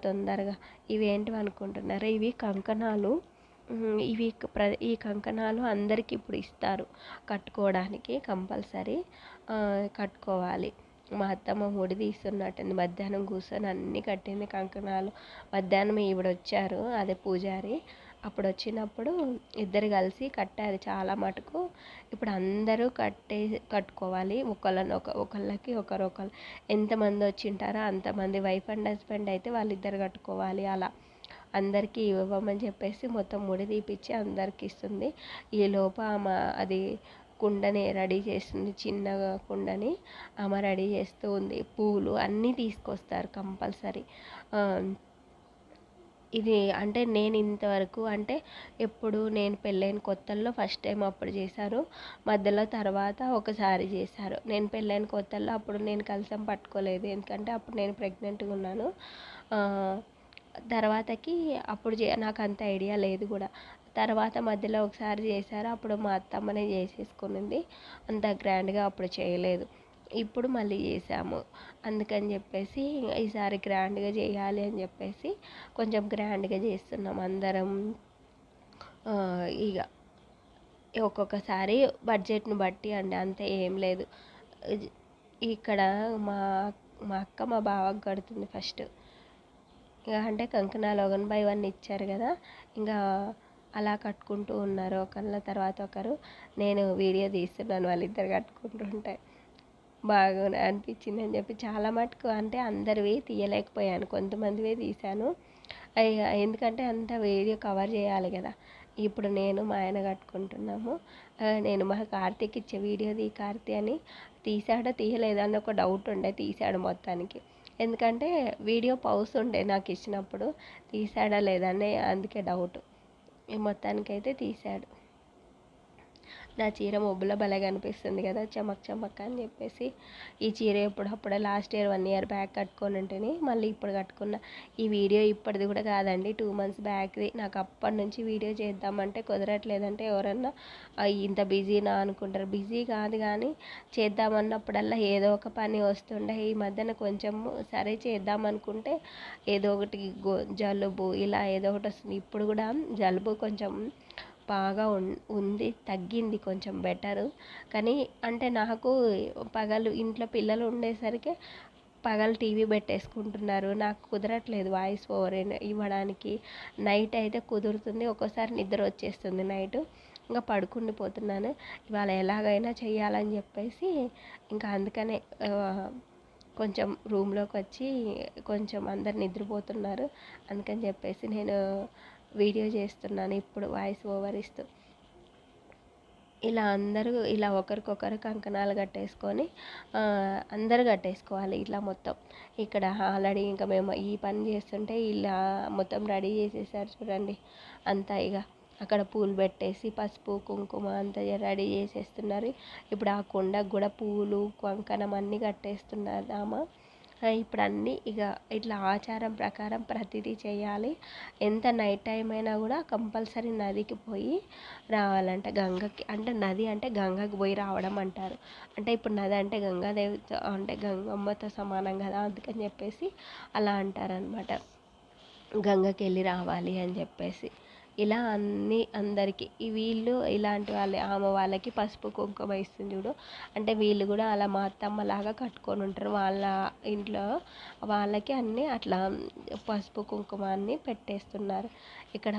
తొందరగా. ఇవి ఏంటివి అనుకుంటున్నారు, ఇవి కంకణాలు. ఈ కంకణాలు అందరికీ ఇప్పుడు ఇస్తారు కట్టుకోవడానికి, కంపల్సరీ కట్టుకోవాలి. మా అత్తమ్మ ముడి తీస్తున్నట్టుంది, మధ్యాహ్నం కూర్చొని అన్నీ కట్టింది కంకణాలు. మధ్యాహ్నం ఈవిడ వచ్చారు, అదే పూజారి, అప్పుడు వచ్చినప్పుడు ఇద్దరు కలిసి కట్టారు చాలా మటుకు. ఇప్పుడు అందరూ కట్టుకోవాలి, ఒకళ్ళకి ఒకరు ఎంతమంది వచ్చింటారో అంతమంది వైఫ్ అండ్ హస్బెండ్ అయితే వాళ్ళిద్దరు కట్టుకోవాలి. అలా అందరికీ ఇవ్వమని చెప్పేసి మొత్తం ముడి తీపిచ్చి అందరికి ఇస్తుంది. ఈలోపు ఆమె అది కుండని రెడీ చేస్తుంది, చిన్న కుండని ఆమె రెడీ చేస్తూ ఉంది. పూలు అన్నీ తీసుకొస్తారు కంపల్సరీ. ఇది అంటే నేను ఇంతవరకు అంటే ఎప్పుడు నేను పెళ్ళైన కొత్తల్లో ఫస్ట్ టైం అప్పుడు చేశారు. మధ్యలో తర్వాత ఒకసారి చేశారు. నేను పెళ్ళైన కొత్తల్లో అప్పుడు నేను కలశం పట్టుకోలేదు, ఎందుకంటే అప్పుడు నేను ప్రెగ్నెంట్గా ఉన్నాను. తర్వాతకి అప్పుడు నాకు అంత ఐడియా లేదు కూడా. తర్వాత మధ్యలో ఒకసారి చేశారు, అప్పుడు మా అత్తమ్మనే చేసేసుకునింది, అంత గ్రాండ్గా అప్పుడు చేయలేదు. ఇప్పుడు మళ్ళీ చేసాము. అందుకని చెప్పేసి ఈసారి గ్రాండ్గా చేయాలి అని చెప్పేసి కొంచెం గ్రాండ్గా చేస్తున్నాం అందరం. ఇక ఒక్కొక్కసారి బడ్జెట్ను బట్టి అండి, అంతే, ఏం లేదు. ఇక్కడ మా మా అక్క మా బావకు కడుతుంది ఫస్ట్. ఇక అంటే కంకణాలు 1/1 ఇచ్చారు కదా, ఇంకా అలా కట్టుకుంటూ ఉన్నారు ఒకళ్ళ తర్వాత ఒకరు. నేను వీడియో తీస్తున్నాను వాళ్ళిద్దరు కట్టుకుంటుంటే. బాగా అనిపించింది అని చెప్పి చాలా మటుకు అంటే అందరివి తీయలేకపోయాను, కొంతమందివే తీశాను. ఎందుకంటే అంత వీడియో కవర్ చేయాలి కదా. ఇప్పుడు నేను మా ఆయన కట్టుకుంటున్నాము. నేను మా కార్తీక్ ఇచ్చే వీడియోది కార్తీ అని తీసాడో తీయలేదో అని ఒక డౌట్ ఉండే, తీసాడు మొత్తానికి. ఎందుకంటే వీడియో పౌస్ ఉండే నాకు ఇచ్చినప్పుడు, తీసాడా లేదని అందుకే డౌట్. మొత్తానికైతే తీశాడు. నా చీర మొబ్బులో భలే కనిపిస్తుంది కదా, చమక్ చమక్ అని చెప్పేసి. ఈ చీర అప్పుడే లాస్ట్ ఇయర్ 1 year బ్యాక్ కట్టుకొని ఉంటేనే మళ్ళీ ఇప్పుడు కట్టుకున్న. ఈ వీడియో ఇప్పటిది కూడా కాదండి, 2 months బ్యాక్ది. నాకు అప్పటి నుంచి వీడియో చేద్దామంటే కుదరట్లేదంటే ఎవరన్నా ఇంత బిజీనా అనుకుంటారు. బిజీ కాదు కానీ చేద్దామన్నప్పుడల్లా ఏదో ఒక పని వస్తుండే. ఈ మధ్యన కొంచెం సరే చేద్దామనుకుంటే ఏదో ఒకటి జలుబు ఇలా ఏదో ఒకటి వస్తుంది. ఇప్పుడు కూడా జలుబు కొంచెం బాగా ఉంది, తగ్గింది, కొంచెం బెటరు. కానీ అంటే నాకు పగలు ఇంట్లో పిల్లలు ఉండేసరికి పగలు టీవీ పెట్టేసుకుంటున్నారు, నాకు కుదరట్లేదు వాయిస్ ఓవర్ ఇవ్వడానికి. నైట్ అయితే కుదురుతుంది, ఒక్కోసారి నిద్ర వచ్చేస్తుంది నైట్, ఇంకా పడుకుండిపోతున్నాను. ఇవాళ ఎలాగైనా చెయ్యాలని చెప్పేసి ఇంకా అందుకనే కొంచెం రూమ్లోకి వచ్చి కొంచెం అందరు నిద్రపోతున్నారు, అందుకని చెప్పేసి నేను వీడియో చేస్తున్నాను ఇప్పుడు వాయిస్ ఓవర్ ఇస్తూ. ఇలా అందరూ ఇలా ఒకరికొకరు కంకణాలు కట్టేసుకొని అందరూ కట్టేసుకోవాలి ఇట్లా మొత్తం. ఇక్కడ ఆల్రెడీ ఇంకా మేము ఈ పని చేస్తుంటే ఇలా మొత్తం రెడీ చేసేసారు చూడండి అంతా. ఇక అక్కడ పూలు పెట్టేసి పసుపు కుంకుమ అంతా రెడీ చేసేస్తున్నారు. ఇప్పుడు ఆ కుండకు కూడా పూలు కంకణం అన్నీ కట్టేస్తున్నారు ఆమె. ఇప్పుడు అన్నీ ఇక ఇట్లా ఆచారం ప్రకారం ప్రతిదీ చేయాలి. ఎంత నైట్ టైం అయినా కూడా కంపల్సరీ నదికి పోయి రావాలంట, గంగకి. అంటే నది అంటే గంగకి పోయి రావడం అంటారు. అంటే ఇప్పుడు నది అంటే గంగాదేవితో అంటే గంగమ్మతో సమానం కదా, అందుకని చెప్పేసి అలా అంటారనమాట, గంగకి వెళ్ళి రావాలి అని చెప్పేసి. ఇలా అన్నీ అందరికీ వీళ్ళు ఇలాంటి వాళ్ళే, ఆమె వాళ్ళకి పసుపు కుంకుమ ఇస్తుంది చూడు, అంటే వీళ్ళు కూడా అలా మా అత్తమ్మలాగా కట్టుకొని ఉంటారు. వాళ్ళ ఇంట్లో వాళ్ళకి అన్నీ అట్లా పసుపు కుంకుమ అన్నీ పెట్టేస్తున్నారు. ఇక్కడ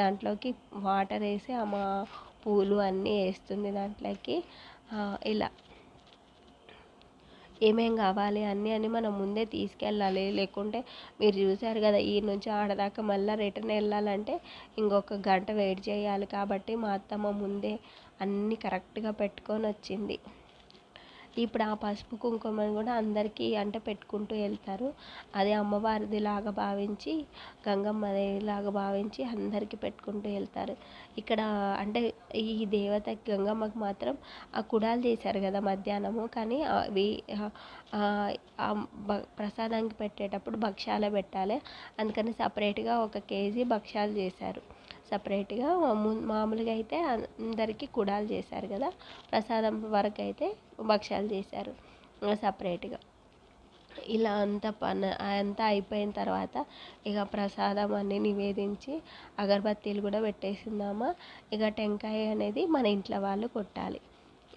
దాంట్లోకి వాటర్ వేసి ఆమె పూలు అన్నీ వేస్తుంది దాంట్లోకి. ఇలా ఏమేం కావాలి అన్నీ అని మనం ముందే తీసుకెళ్ళాలి, లేకుంటే మీరు చూసారు కదా ఈ నుంచి ఆడదాకా మళ్ళీ రిటర్న్ వెళ్ళాలంటే ఇంకొక గంట వెయిట్ చేయాలి. కాబట్టి మా అత్తమ్మ ముందే అన్నీ కరెక్ట్గా పెట్టుకొని వచ్చింది. ఇప్పుడు ఆ పసుపు కుంకుమను కూడా అందరికీ అంటే పెట్టుకుంటూ వెళ్తారు. అదే అమ్మవారిది లాగా భావించి, గంగమ్మదిలాగా భావించి అందరికీ పెట్టుకుంటూ వెళ్తారు. ఇక్కడ అంటే ఈ దేవతకి గంగమ్మకి మాత్రం ఆ కుడాలు చేశారు కదా మధ్యాహ్నము, కానీ అవి ప్రసాదానికి పెట్టేటప్పుడు భక్షాలే పెట్టాలి, అందుకని సపరేట్గా 1 kg భక్షాలు చేశారు. సపరేట్గా మామూలుగా అయితే అందరికీ కుడాలు చేశారు కదా, ప్రసాదం వరకు అయితే భక్షాలు చేశారు సపరేట్గా. ఇలా అంతా అయిపోయిన తర్వాత ఇక ప్రసాదం అన్నీ నివేదించి అగరబత్తీలు కూడా పెట్టేసిందామా. ఇక టెంకాయ అనేది మన ఇంట్లో వాళ్ళు కొట్టాలి,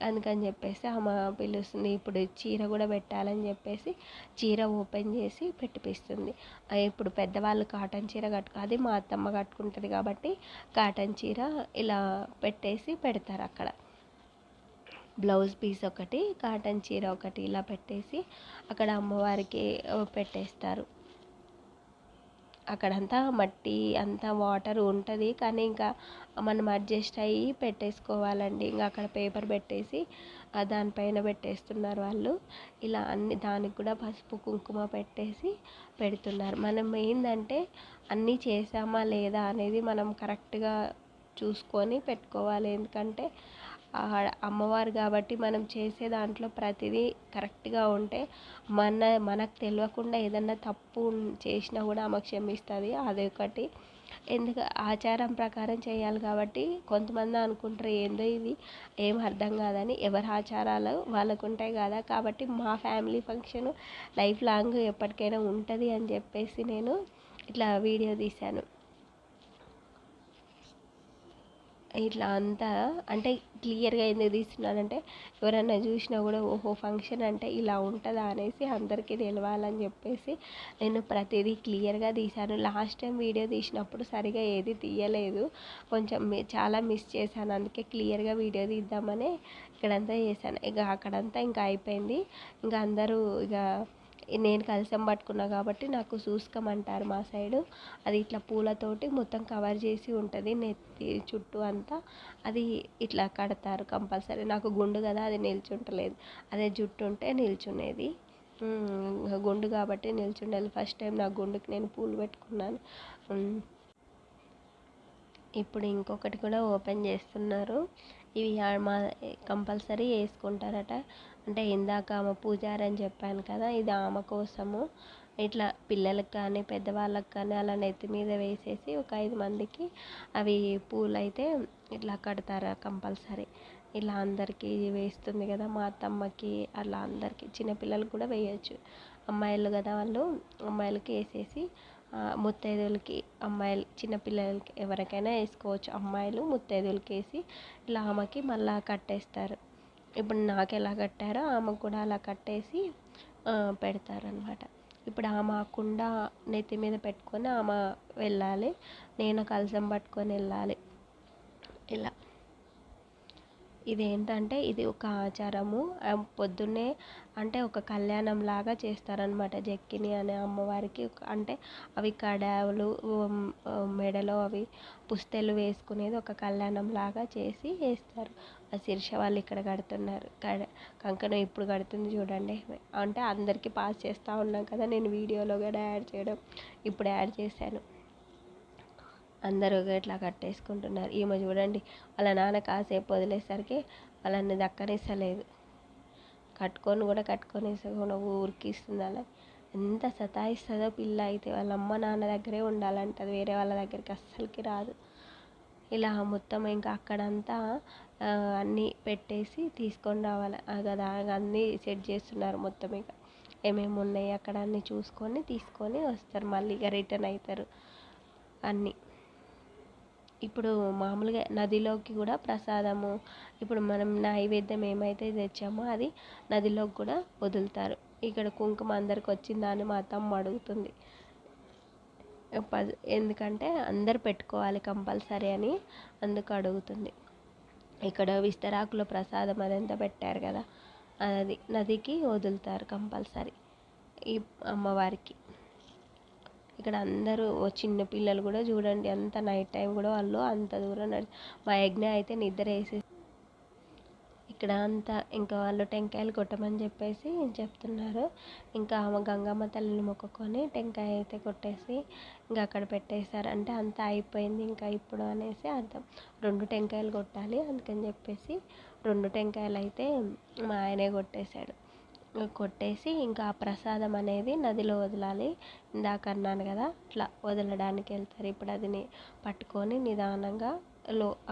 అందుకని చెప్పేసి ఆమె పిలుస్తుంది. ఇప్పుడు చీర కూడా పెట్టాలని చెప్పేసి చీర ఓపెన్ చేసి పెట్టిపిస్తుంది. ఇప్పుడు పెద్దవాళ్ళు కాటన్ చీర అది మా అత్తమ్మ కట్టుకుంటుంది కాబట్టి కాటన్ చీర ఇలా పెట్టేసి పెడతారు అక్కడ. బ్లౌజ్ పీస్ ఒకటి, కాటన్ చీర ఒకటి ఇలా పెట్టేసి అక్కడ అమ్మవారికి పెట్టేస్తారు. అక్కడంతా మట్టి అంతా వాటర్ ఉంటుంది, కానీ ఇంకా మనం అడ్జస్ట్ అయ్యి పెట్టేసుకోవాలండి. ఇంకా అక్కడ పేపర్ పెట్టేసి దానిపైన పెట్టేస్తున్నారు వాళ్ళు. ఇలా అన్ని దానికి కూడా పసుపు కుంకుమ పెట్టేసి పెడుతున్నారు. మనం ఏంటంటే అన్నీ చేసామా లేదా అనేది మనం కరెక్ట్గా చూసుకొని పెట్టుకోవాలి. ఎందుకంటే అమ్మవారు కాబట్టి మనం చేసే దాంట్లో ప్రతిదీ కరెక్ట్గా ఉంటే మనకు తెలియకుండా ఏదన్నా తప్పు చేసినా కూడా ఆమె క్షమిస్తుంది. అదొకటి. ఆచారం ప్రకారం చేయాలి కాబట్టి కొంతమంది అనుకుంటారు ఏందో ఇది ఏం అర్థం కాదని. ఎవరి ఆచారాలు వాళ్ళకు ఉంటాయి కదా. కాబట్టి మా ఫ్యామిలీ ఫంక్షన్ లైఫ్ లాంగ్ ఎప్పటికైనా ఉంటుంది అని చెప్పేసి నేను ఇట్లా వీడియో తీశాను. ఇట్లా అంతా అంటే క్లియర్గా ఎందుకు తీస్తున్నానంటే ఎవరైనా చూసినా కూడా ఓహో ఫంక్షన్ అంటే ఇలా ఉంటుందా అనేసి అందరికీ తెలవాలని చెప్పేసి నేను ప్రతిదీ క్లియర్గా తీశాను. లాస్ట్ టైం వీడియో తీసినప్పుడు సరిగా ఏది తీయలేదు, కొంచెం చాలా మిస్ చేశాను. అందుకే క్లియర్గా వీడియో తీద్దామని ఇక్కడంతా చేశాను. ఇక అక్కడంతా ఇంకా అయిపోయింది. ఇంకా అందరూ ఇక నేను కలశం పట్టుకున్నా కాబట్టి నాకు సూస్కం అంటారు మా సైడు. అది ఇట్లా పూలతోటి మొత్తం కవర్ చేసి ఉంటుంది నెత్తి చుట్టూ అంతా. అది ఇట్లా కడతారు కంపల్సరీ. నాకు గుండు కదా అది నిల్చుంటలేదు, అదే జుట్టు ఉంటే నిల్చునేది. గుండు కాబట్టి నిల్చుండాలి. ఫస్ట్ టైం నా గుండుకి నేను పూలు పెట్టుకున్నాను. ఇప్పుడు ఇంకొకటి కూడా ఓపెన్ చేస్తున్నారు. ఇవి మా కంపల్సరీ వేసుకుంటారట. అంటే ఇందాక ఆమె పూజారి అని చెప్పాను కదా, ఇది ఆమె కోసము. ఇట్లా పిల్లలకు కానీ పెద్దవాళ్ళకి కానీ అలా నెత్తి మీద వేసేసి ఒక 5 మందికి అవి పూలు అయితే ఇట్లా కడతారు కంపల్సరీ. ఇలా అందరికీ వేస్తుంది కదా, మా అత్తమ్మకి అలా అందరికీ, చిన్నపిల్లలకు కూడా వేయచ్చు. అమ్మాయిలు కదా వాళ్ళు, అమ్మాయిలకి వేసేసి ముత్తైదువులకి అమ్మాయిలు చిన్నపిల్లలకి ఎవరికైనా వేసుకోవచ్చు. అమ్మాయిలు ముత్తైదువులకి వేసి ఇలా ఆమెకి మళ్ళీ కట్టేస్తారు. ఇప్పుడు నాకు ఎలా కట్టారో ఆమెకు కూడా అలా కట్టేసి పెడతారనమాట. ఇప్పుడు ఆమె కుండ నెత్తి మీద పెట్టుకొని ఆమె వెళ్ళాలి, నేను కలశం పట్టుకొని వెళ్ళాలి. ఇలా ఇదేంటంటే ఇది ఒక ఆచారము. పొద్దున్నే అంటే ఒక కళ్యాణం లాగా చేస్తారనమాట. జక్కిని అనే అమ్మవారికి అంటే అవి కడావులు మెడలో అవి పుస్తెలు వేసుకునేది ఒక కళ్యాణం లాగా చేసి వేస్తారు. ఆ శీర్ష వాళ్ళు ఇక్కడ కడుతున్నారు. కంకణం ఇప్పుడు కడుతుంది చూడండి. అంటే అందరికీ పాస్ చేస్తూ ఉన్నాం కదా, నేను వీడియోలో కూడా యాడ్ చేయడం ఇప్పుడు యాడ్ చేశాను. అందరూ ఇట్లా కట్టేసుకుంటున్నారు. ఈమె చూడండి వాళ్ళ నాన్న కాసేపు వదిలేసరికి వాళ్ళని దక్కనిస్తలేదు. కట్టుకొనేసకుండా ఊరికి ఇస్తుంది. అలా ఎంత సతాయిస్తుందో పిల్ల అయితే. వాళ్ళ అమ్మ నాన్న దగ్గరే ఉండాలంటది, వేరే వాళ్ళ దగ్గరికి అస్సలకి రాదు. ఇలా మొత్తం ఇంకా అక్కడంతా అన్నీ పెట్టేసి తీసుకొని రావాలి కదా. అన్నీ సెట్ చేస్తున్నారు మొత్తం. ఇక ఏమేమి ఉన్నాయి అక్కడ అన్నీ చూసుకొని తీసుకొని వస్తారు. మళ్ళీ ఇక రిటర్న్ అవుతారు అన్నీ. ఇప్పుడు మామూలుగా నదిలోకి కూడా ప్రసాదము, ఇప్పుడు మనం నైవేద్యం ఏమైతే తెచ్చామో అది నదిలోకి కూడా వదులుతారు. ఇక్కడ కుంకుమ అందరికి వచ్చిందా అని మా అత్తమ్మ అడుగుతుంది. ఎందుకంటే అందరు పెట్టుకోవాలి కంపల్సరీ అని అందుకు అడుగుతుంది. ఇక్కడ విస్తరాకులో ప్రసాదం అదంతా పెట్టారు కదా, అది నదికి వదులుతారు కంపల్సరీ ఈ అమ్మవారికి. ఇక్కడ అందరూ చిన్న పిల్లలు కూడా చూడండి, అంత నైట్ టైం కూడా వాళ్ళు అంత దూరం మా యజ్ఞ అయితే నిద్ర వేసి ఇక్కడ అంతా ఇంకా వాళ్ళు టెంకాయలు కొట్టమని చెప్పేసి చెప్తున్నారు. ఇంకా ఆమె గంగమ్మ తల్లిని మొక్కుకొని టెంకాయ అయితే కొట్టేసి ఇంకా అక్కడ పెట్టేశారు. అంటే అంతా అయిపోయింది ఇంకా ఇప్పుడు అనేసి అర్థం. 2 టెంకాయలు కొట్టాలి, అందుకని చెప్పేసి 2 టెంకాయలు అయితే మా ఆయనే కొట్టేసి ఇంకా ఆ ప్రసాదం అనేది నదిలో వదలాలి. ఇందాక అన్నాను కదా అట్లా వదలడానికి వెళ్తారు. ఇప్పుడు అది పట్టుకొని నిదానంగా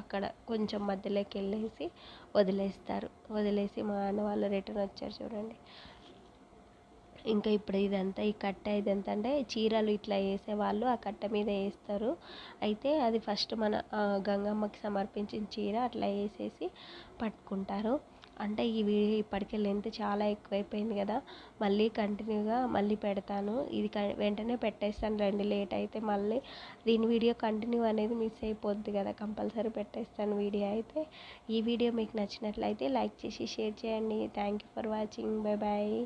అక్కడ కొంచెం మధ్యలోకి వెళ్ళేసి వదిలేసి మా అన్న వాళ్ళు రిటర్న్ వచ్చారు చూడండి. ఇంకా ఇప్పుడు ఇదంతా ఈ కట్ట ఇదంతా అంటే చీరలు ఇట్లా వేసేవాళ్ళు ఆ కట్ట మీద వేస్తారు. అయితే అది ఫస్ట్ మన గంగమ్మకి సమర్పించిన చీర అట్లా వేసేసి పట్టుకుంటారు. అంటే ఈ వీడియో ఇప్పటికే లెంత్ చాలా ఎక్కువైపోయింది కదా, మళ్ళీ కంటిన్యూగా మళ్ళీ పెడతాను. ఇది వెంటనే పెట్టేస్తాను రండి, లేట్ అయితే మళ్ళీ దీని వీడియో కంటిన్యూ అనేది మిస్ అయిపోద్ది కదా. కంపల్సరీ పెట్టేస్తాను వీడియో అయితే. ఈ వీడియో మీకు నచ్చినట్లయితే లైక్ చేసి షేర్ చేయండి. Thank you for watching. Bye bye.